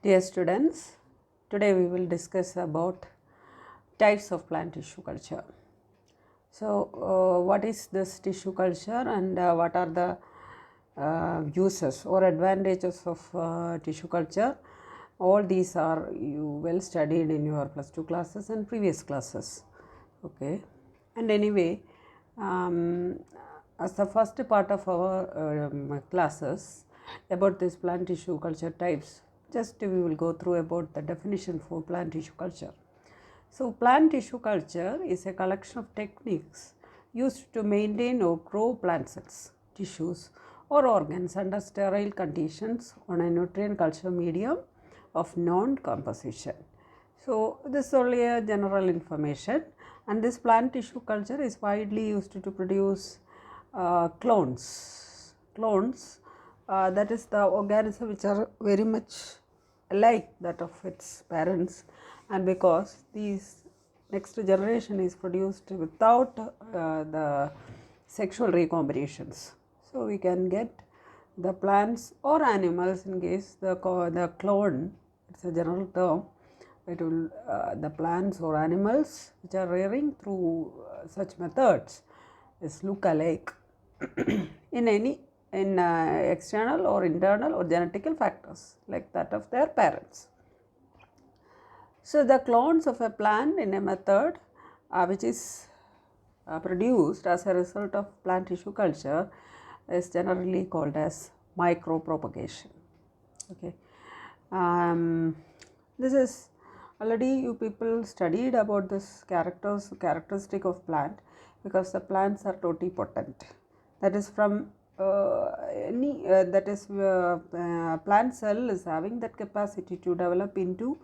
Dear students, today we will discuss about types of plant tissue culture. So, what is this tissue culture and what are the uses or advantages of tissue culture? All these are you well studied in your plus 2 classes and previous classes. Okay, and anyway, um, as the first part of our classes about this plant tissue culture types, just we will go through about the definition for plant tissue culture. So, plant tissue culture is a collection of techniques used to maintain or grow plant cells, tissues, or organs under sterile conditions on a nutrient culture medium of known composition. So, this is only a general information, and this plant tissue culture is widely used to produce clones. That is the organism which are very much like that of its parents, and because these next generation is produced without the sexual recombinations, so we can get the plants or animals in case the clone, it's a general term, it will the plants or animals which are rearing through such methods is look alike in any external or internal or genetical factors like that of their parents. So, the clones of a plant in a method which is produced as a result of plant tissue culture is generally called as micropropagation. Okay. This is already you people studied about this characteristic of plant, because the plants are totipotent. That is from plant cell is having that capacity to develop into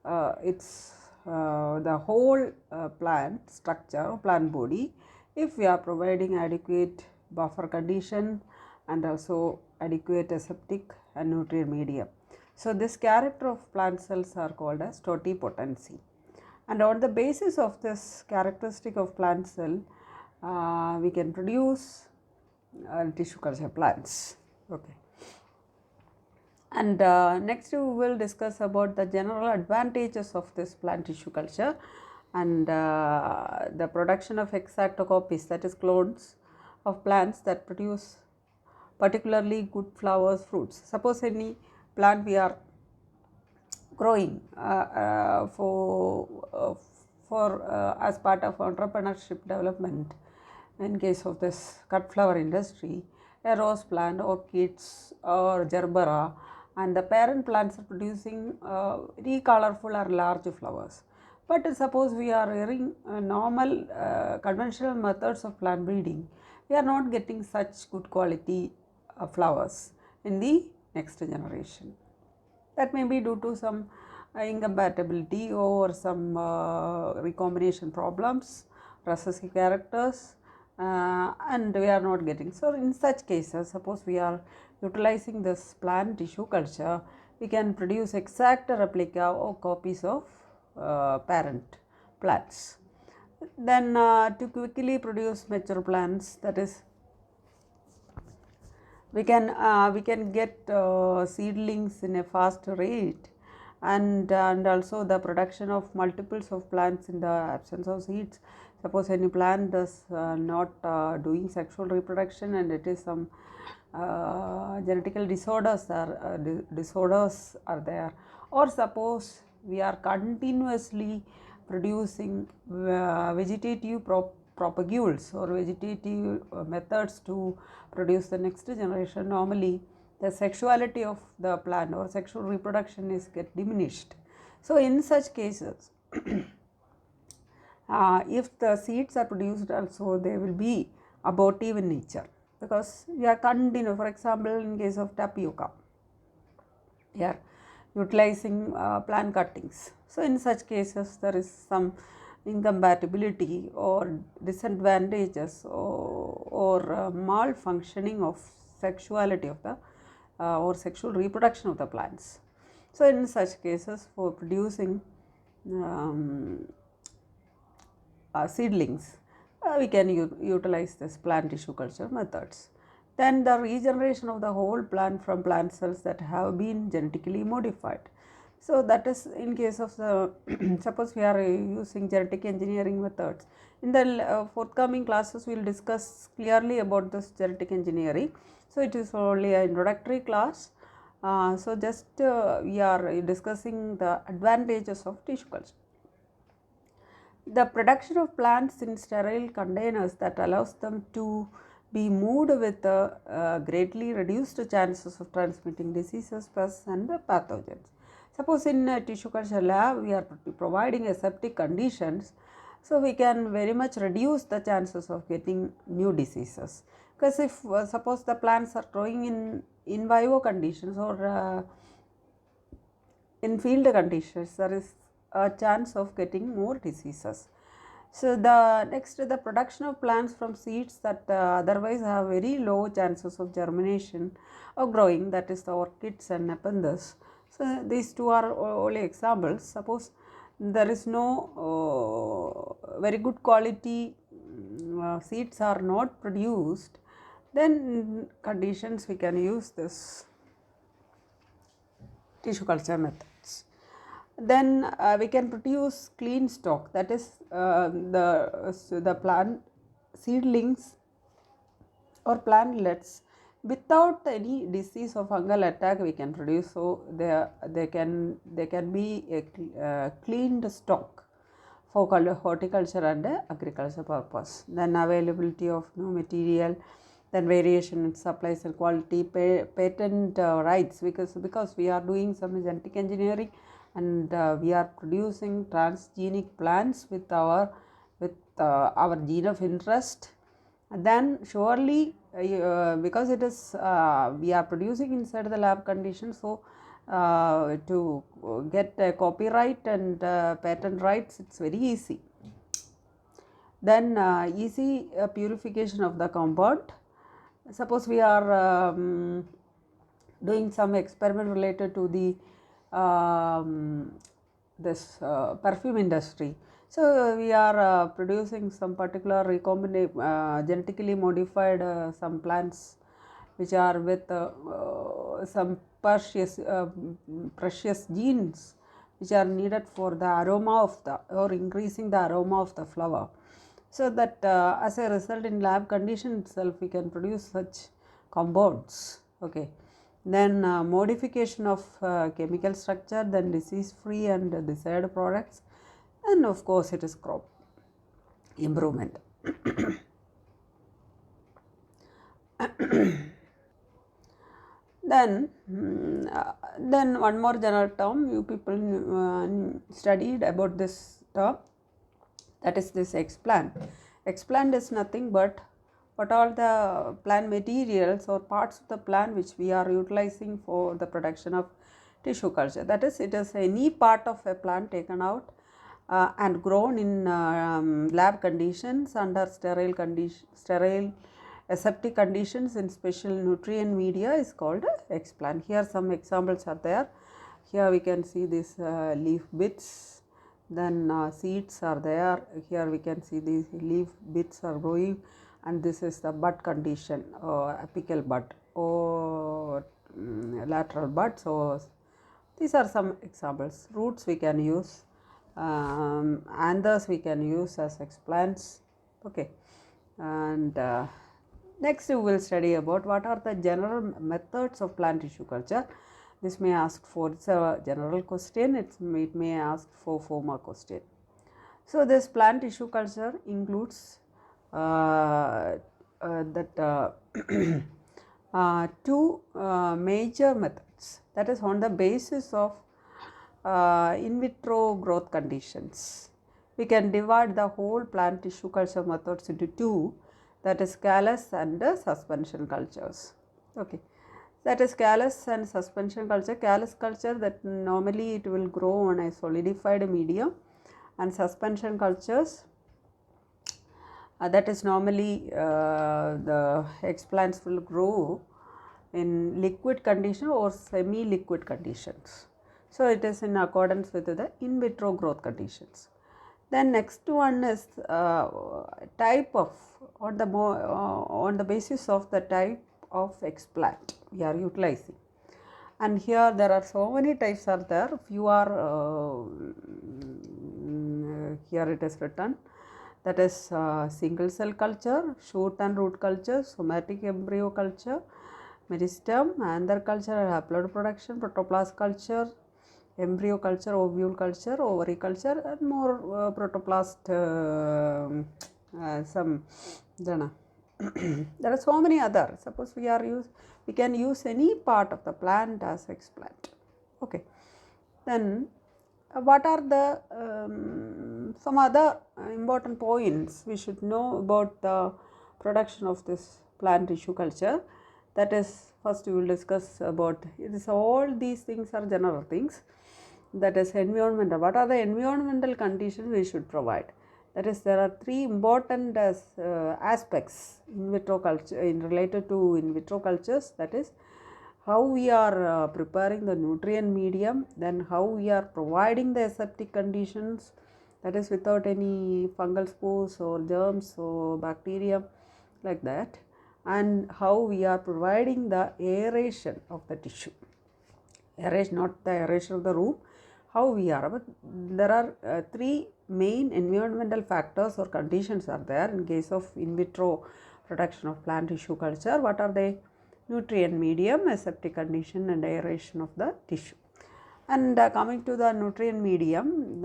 the whole plant structure or plant body if we are providing adequate buffer condition and also adequate aseptic and nutrient medium. So, this character of plant cells are called as totipotency, and on the basis of this characteristic of plant cell we can produce tissue culture plants. Okay. And next we will discuss about the general advantages of this plant tissue culture and the production of exact copies, that is clones of plants that produce particularly good flowers, fruits. Suppose any plant we are growing as part of entrepreneurship development. In case of this cut flower industry, a rose plant, orchids or gerbera, and the parent plants are producing very colorful or large flowers. But suppose we are rearing normal conventional methods of plant breeding, we are not getting such good quality flowers in the next generation. That may be due to some incompatibility or some recombination problems, recessive characters, and we are not getting. So, in such cases, suppose we are utilizing this plant tissue culture, we can produce exact replica or copies of parent plants. Then to quickly produce mature plants, that is we can get seedlings in a fast rate, and also the production of multiples of plants in the absence of seeds. Suppose any plant is not doing sexual reproduction and it is some genetical disorders are there, or suppose we are continuously producing vegetative propagules or vegetative methods to produce the next generation, normally the sexuality of the plant or sexual reproduction is get diminished. So, in such cases if the seeds are produced also, they will be abortive in nature, because we are continue. For example, in case of tapioca, we are utilizing plant cuttings. So, in such cases there is some incompatibility or disadvantages or malfunctioning of sexuality of the or sexual reproduction of the plants. So, in such cases, for producing seedlings, we can utilize this plant tissue culture methods. Then the regeneration of the whole plant from plant cells that have been genetically modified. So that is in case of the suppose we are using genetic engineering methods. In the forthcoming classes we will discuss clearly about this genetic engineering. So it is only an introductory class. So just we are discussing the advantages of tissue culture. The production of plants in sterile containers that allows them to be moved with greatly reduced chances of transmitting diseases, pests and pathogens. Suppose in a tissue culture lab we are providing aseptic conditions, so we can very much reduce the chances of getting new diseases, because if suppose the plants are growing in vivo conditions or in field conditions, there is a chance of getting more diseases. So the next, the production of plants from seeds that otherwise have very low chances of germination or growing, that is the orchids and nepenthes. So these two are only examples. Suppose there is no very good quality seeds are not produced, then conditions we can use this tissue culture methods. Then we can produce clean stock, that is the plant seedlings or plantlets without any disease or fungal attack we can produce. So they can be a cleaned stock for horticulture and agriculture purpose. Then availability of new material, then variation in supplies and quality, patent rights, because we are doing some genetic engineering and we are producing transgenic plants with our gene of interest. Then surely because it is we are producing inside the lab conditions, so to get copyright and patent rights, it's very easy. Then easy purification of the compound. Suppose we are doing some experiment related to the this perfume industry. So we are producing some particular genetically modified some plants which are with some precious genes which are needed for the aroma of the or increasing the aroma of the flower. So that as a result in lab condition itself we can produce such compounds. Okay. Then modification of chemical structure, then disease free and desired products, and of course it is crop improvement. Then one more general term you people studied about this term, that is this explant. Explant is nothing but what all the plant materials or parts of the plant which we are utilizing for the production of tissue culture. That is, it is any part of a plant taken out and grown in lab conditions under sterile aseptic conditions in special nutrient media is called explant. Here some examples are there. Here we can see these leaf bits, then seeds are there. Here we can see these leaf bits are growing, and this is the bud condition, apical bud or lateral bud. So these are some examples. Roots we can use, anthers we can use as explants. Okay, and next we will study about what are the general methods of plant tissue culture. This may ask for, it's a general question, it may ask for 4 mark question. So this plant tissue culture includes two major methods, that is on the basis of in vitro growth conditions. We can divide the whole plant tissue culture methods into two, that is callus and suspension cultures. Okay, that is callus and suspension culture. Callus culture, that normally it will grow on a solidified medium, and suspension cultures that is normally the explants will grow in liquid condition or semi-liquid conditions. So it is in accordance with the in vitro growth conditions. Then next one is type of, on the basis of the type of explant we are utilizing. And here there are so many types are there. Few are here it is written, that is single cell culture, shoot and root culture, somatic embryo culture, meristem, anther culture, haploid production, protoplast culture, embryo culture, ovule culture, ovary culture, and more protoplast some jana. There are so many other. Suppose we can use any part of the plant as explant. Okay. Then what are the some other important points we should know about the production of this plant tissue culture? That is, first we will discuss about it. Is all these things are general things. That is environmental. What are the environmental conditions we should provide? That is, there are three important aspects in vitro culture related to in vitro cultures. That is, how we are preparing the nutrient medium, then how we are providing the aseptic conditions, that is without any fungal spores or germs or bacteria like that, and how we are providing the aeration of the tissue. Aeration, not the aeration of the room, how we are. But there are three main environmental factors or conditions are there in case of in vitro production of plant tissue culture. What are they? Nutrient medium, aseptic condition, and aeration of the tissue. And coming to the nutrient medium,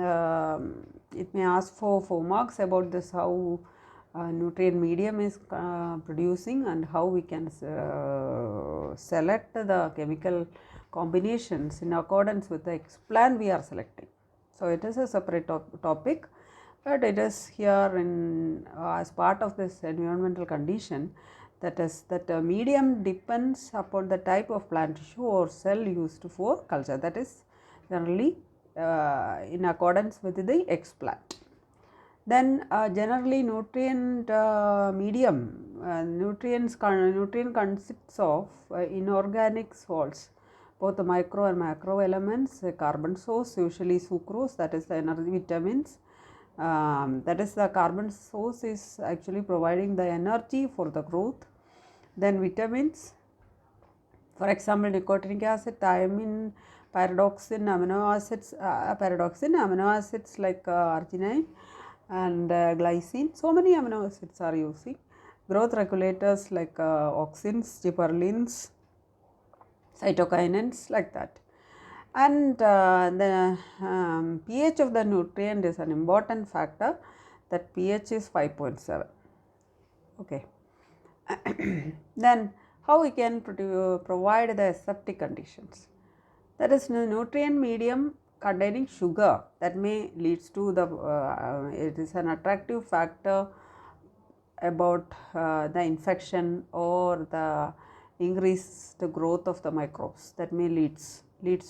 it may ask for 4 marks about this, how nutrient medium is producing and how we can select the chemical combinations in accordance with the explant we are selecting. So it is a separate topic, but it is here in as part of this environmental condition. That is, that medium depends upon the type of plant tissue or cell used for culture. That is generally in accordance with the explant. Then generally nutrient medium, nutrient consists of inorganic salts, both the micro and macro elements, carbon source, usually sucrose, that is the energy vitamins. That is, the carbon source is actually providing the energy for the growth. Then vitamins, for example, nicotinic acid, thiamine, pyridoxine, amino acids like arginine and glycine. So many amino acids are using. Growth regulators like auxins, gibberellins, cytokinins, like that. And the pH of the nutrient is an important factor. That pH is 5.7. Okay. Then how we can provide the aseptic conditions? That is, nutrient medium containing sugar, that may leads to the it is an attractive factor about the infection or the increased growth of the microbes. That may leads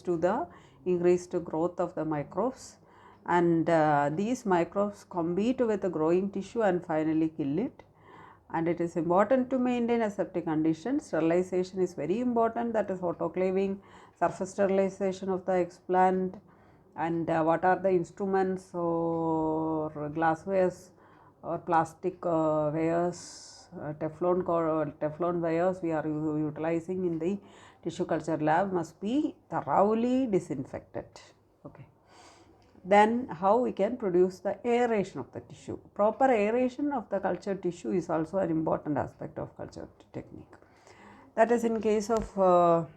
to the increased growth of the microbes, and these microbes compete with the growing tissue and finally kill it. And it is important to maintain aseptic conditions. Sterilization is very important, that is autoclaving, surface sterilization of the explant, and what are the instruments or glasswares or plastic wares, Teflon wires we are utilizing in the tissue culture lab must be thoroughly disinfected. Okay. Then how we can produce the aeration of the tissue. Proper aeration of the cultured tissue is also an important aspect of culture technique. That is, in case of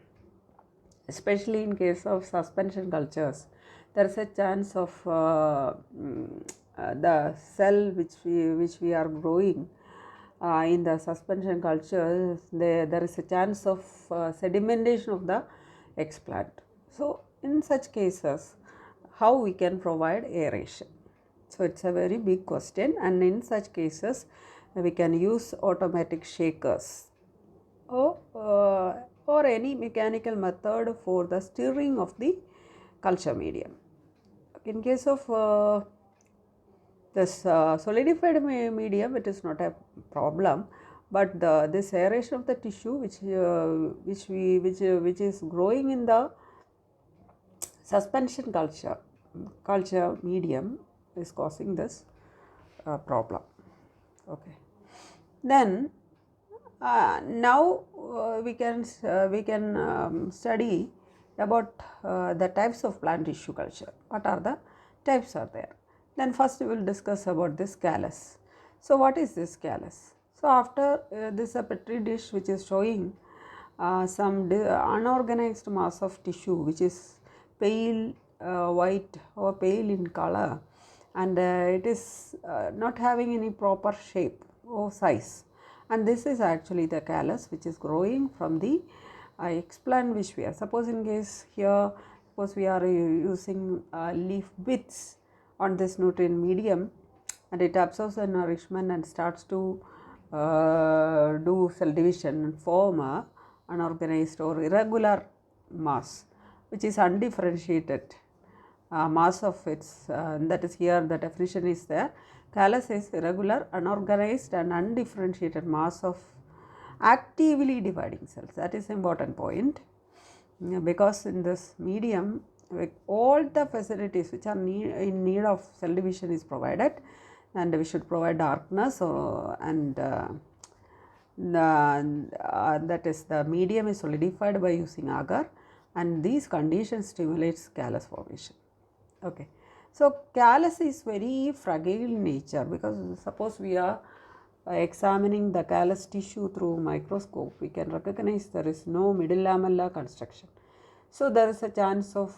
especially in case of suspension cultures, there is a chance of the cell which we are growing in the suspension culture, there is a chance of sedimentation of the explant. So in such cases, how we can provide aeration? So it's a very big question, and in such cases we can use automatic shakers or any mechanical method for the stirring of the culture medium. In case of this solidified medium, it is not a problem, but this aeration of the tissue which is growing in the suspension culture medium is causing this problem. Okay. Then now we can study about the types of plant tissue culture. What are the types are there? Then first we will discuss about this callus. So what is this callus? So after this a petri dish which is showing some unorganized mass of tissue which is pale white or pale in color, and it is not having any proper shape or size, and this is actually the callus which is growing from the explant which we are. Suppose in case here, suppose we are using leaf bits on this nutrient medium, and it absorbs the nourishment and starts to do cell division and form a unorganized or irregular mass which is undifferentiated mass of its, that is here the definition is there. Callus is irregular, unorganized and undifferentiated mass of actively dividing cells. That is important point, because in this medium all the facilities which are in need of cell division is provided, and we should provide darkness and that is the medium is solidified by using agar, and these conditions stimulates callus formation. Okay. So callus is very fragile in nature, because suppose we are examining the callus tissue through microscope, we can recognize there is no middle lamella construction. So there is a chance of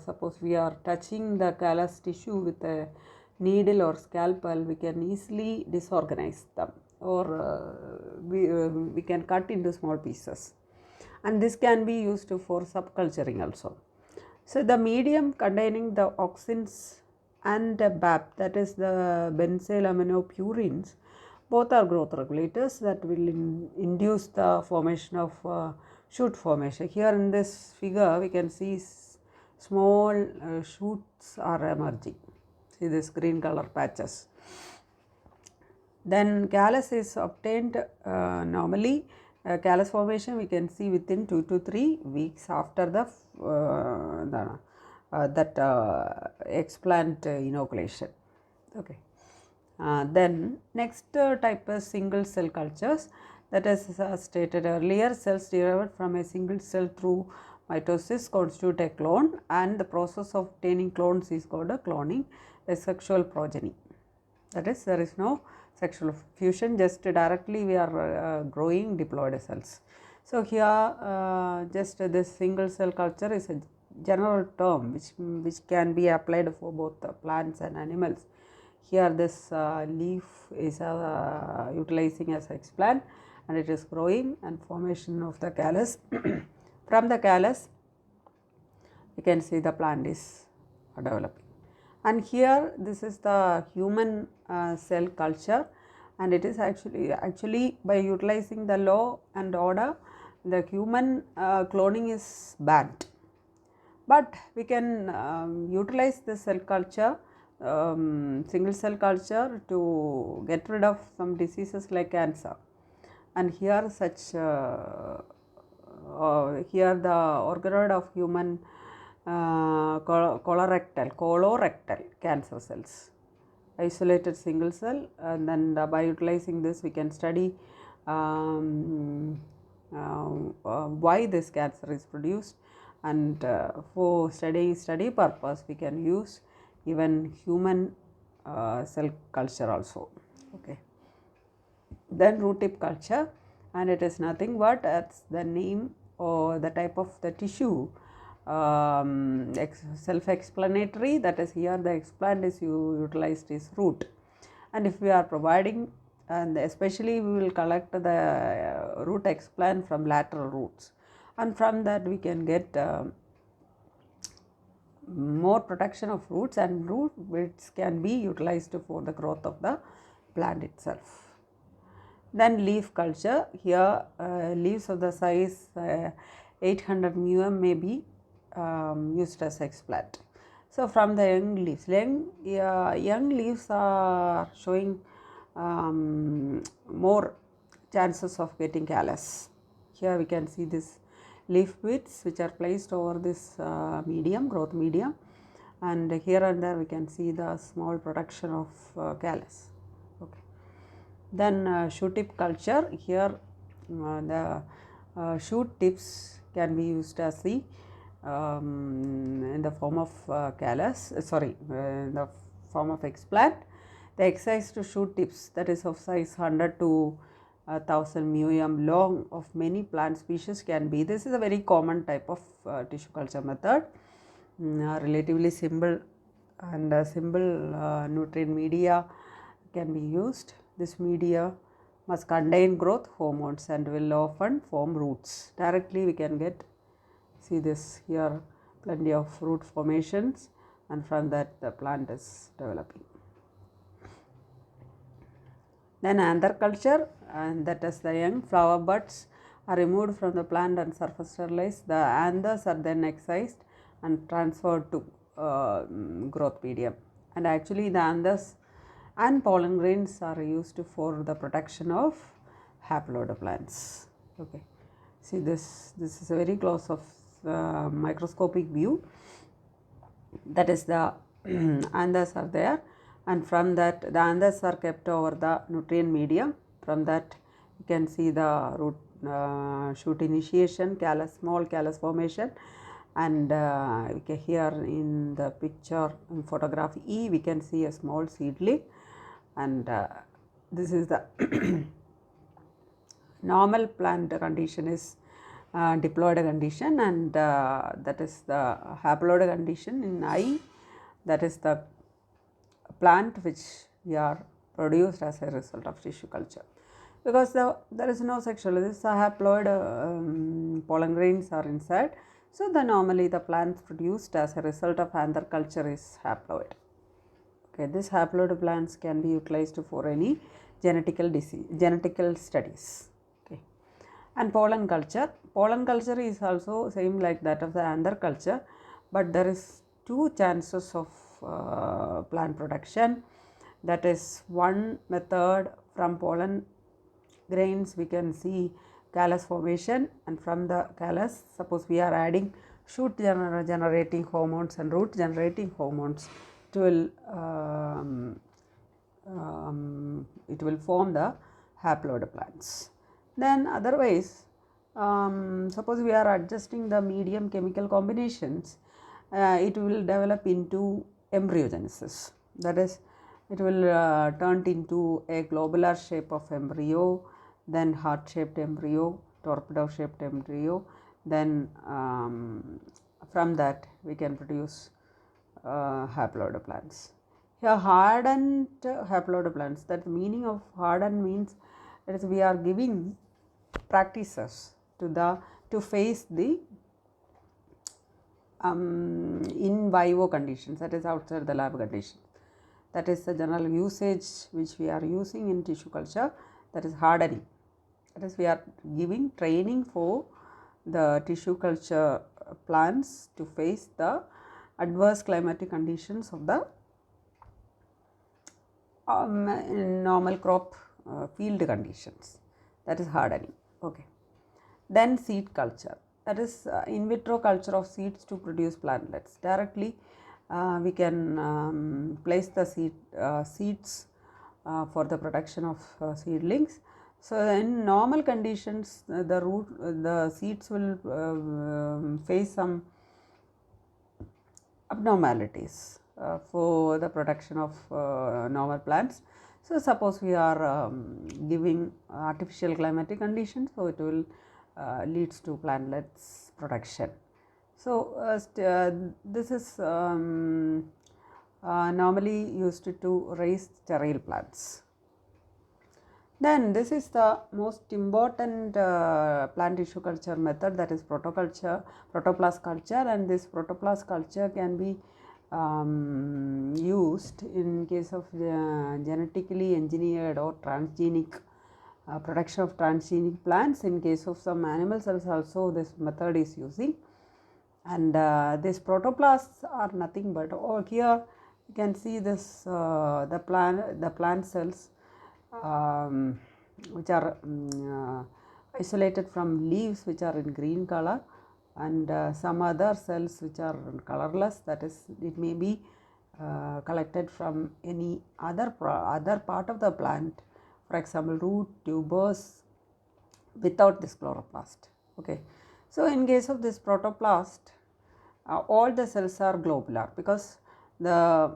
suppose we are touching the callus tissue with a needle or scalpel, we can easily disorganize them, or we can cut into small pieces, and this can be used for subculturing also. So the medium containing the auxins and the BAP, that is the benzyl aminopurines, both are growth regulators that will induce the formation of shoot formation. Here in this figure we can see small shoots are emerging. See this green color patches. Then callus is obtained normally. Callus formation we can see within 2 to 3 weeks after the explant inoculation. Okay. Then next type is single cell cultures, that is stated earlier, cells derived from a single cell through mitosis constitute a clone, and the process of obtaining clones is called a cloning, a sexual progeny. That is, there is no sexual fusion, just directly we are growing diploid cells. So here just this single cell culture is a general term which can be applied for both plants and animals. Here this leaf is utilizing as explant, and it is growing, and formation of the callus. From the callus you can see the plant is developing. And here this is the human cell culture, and it is actually by utilizing the law and order, the human cloning is banned, but we can utilize the cell culture, single cell culture, to get rid of some diseases like cancer. And here such here the organoid of human colorectal cancer cells, isolated single cell, and then by utilizing this we can study why this cancer is produced, and for study purpose we can use even human cell culture also. Okay. Then root tip culture, and it is nothing but as the name or the type of the tissue self-explanatory, that is here the explant is utilized is root, and if we are providing, and especially we will collect the root explant from lateral roots, and from that we can get more protection of roots, and root which can be utilized for the growth of the plant itself. Then leaf culture, here leaves of the size 800 mm may be used as explant. So from the young leaves, young leaves are showing more chances of getting callus. Here we can see this leaf bits which are placed over this medium, growth medium, and here and there we can see the small production of callus. Okay. Then shoot tip culture, here the shoot tips can be used as the in the form of callus, in the form of explant. The excised shoot tips, that is of size 100 to 1000 μm long of many plant species can be. This is a very common type of tissue culture method. Relatively simple and simple nutrient media can be used. This media must contain growth hormones and will often form roots. Directly we can get, see this here, plenty of root formations, and from that the plant is developing. Then anther culture, and that is the young flower buds are removed from the plant and surface sterilized. The anthers are then excised and transferred to growth medium, and actually the anthers and pollen grains are used for the protection of haploid plants. Okay, see this is a very close of microscopic view, that is the anthers are there, and from that the anthers are kept over the nutrient medium. From that you can see the root shoot initiation, callus, small callus formation, and here in the picture in photograph E we can see a small seedling, and this is the normal plant condition is diploid condition, and that is the haploid condition in I, that is the plant which we are produced as a result of tissue culture. Because there is no sexual, this haploid pollen grains are inside, so normally the plants produced as a result of anther culture is haploid. Okay, this haploid plants can be utilized for any genetical studies. Okay, and pollen culture is also same like that of the anther culture, but there is two chances of plant production. That is one method, from pollen grains we can see callus formation, and from the callus, suppose we are adding shoot generating hormones and root generating hormones, it will form the haploid plants. Then otherwise, suppose we are adjusting the medium chemical combinations, it will develop into embryogenesis, that is it will turn into a globular shape of embryo, then heart shaped embryo, torpedo shaped embryo, then from that we can produce haploid plants. Here hardened haploid plants, that meaning of hardened means that is we are giving practices to face the in vivo conditions, that is outside the lab conditions. That is the general usage which we are using in tissue culture, that is hardening. That is we are giving training for the tissue culture plants to face the adverse climatic conditions of the normal crop field conditions, that is hardening. Okay. Then seed culture, that is in vitro culture of seeds to produce plantlets. Directly we can place the seeds for the production of seedlings. So in normal conditions the seeds will face some abnormalities for the production of normal plants. So suppose we are giving artificial climatic conditions, so it will leads to plantlets production. So this is normally used to raise sterile plants. Then this is the most important plant tissue culture method, that is protoplast culture, and this protoplast culture can be used in case of genetically engineered or transgenic production of transgenic plants. In case of some animal cells also this method is using, and these protoplasts are nothing but, here you can see this the plant cells which are isolated from leaves which are in green color, and some other cells which are colorless, that is it may be collected from any other part of the plant, for example root, tubers, without this chloroplast. Okay, So in case of this protoplast, all the cells are globular because the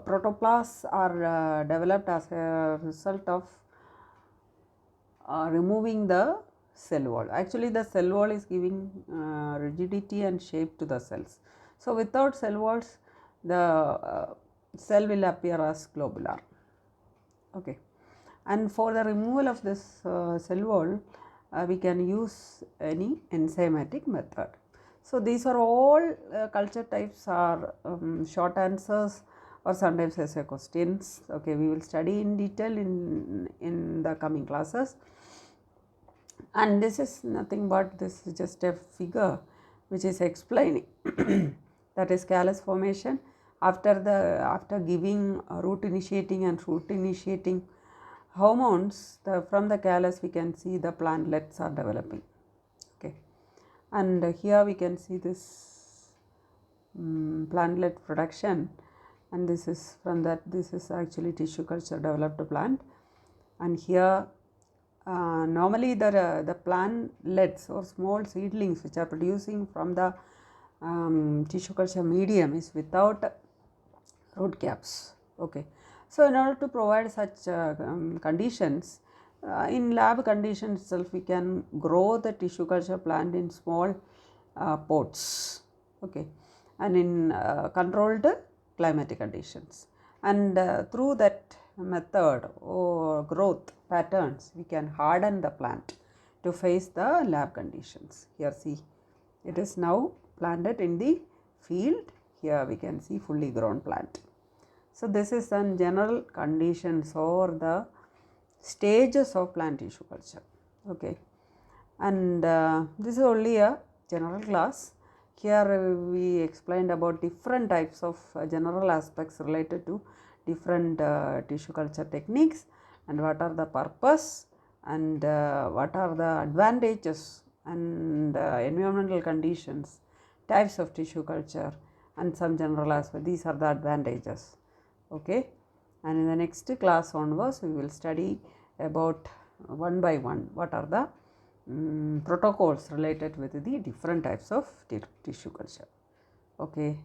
protoplasts are developed as a result of removing the cell wall. Actually the cell wall is giving rigidity and shape to the cells. So without cell walls the cell will appear as globular. Okay. And for the removal of this cell wall we can use any enzymatic method. So these are all culture types are short answers or sometimes essay questions. Okay, we will study in detail in the coming classes. And this is nothing but this is just a figure which is explaining that is callus formation after giving root initiating and fruit initiating hormones. From the callus we can see the plantlets are developing. Okay, and here we can see this plantlet production, and this is from that, this is actually tissue culture developed plant. And here normally the plantlets or small seedlings which are producing from the tissue culture medium is without root caps. Okay, so in order to provide such conditions, in lab conditions itself we can grow the tissue culture plant in small pots. Okay, and in controlled climatic conditions, and through that method or growth patterns we can harden the plant to face the lab conditions. Here see, it is now planted in the field. Here we can see fully grown plant. So this is some general conditions or the stages of plant tissue culture. Okay, and this is only a general class. Here we explained about different types of general aspects related to different tissue culture techniques and what are the purpose and what are the advantages and environmental conditions, types of tissue culture and some general aspects. These are the advantages. Okay, and in the next class onwards we will study about one by one what are the protocols related with the different types of tissue culture. Okay.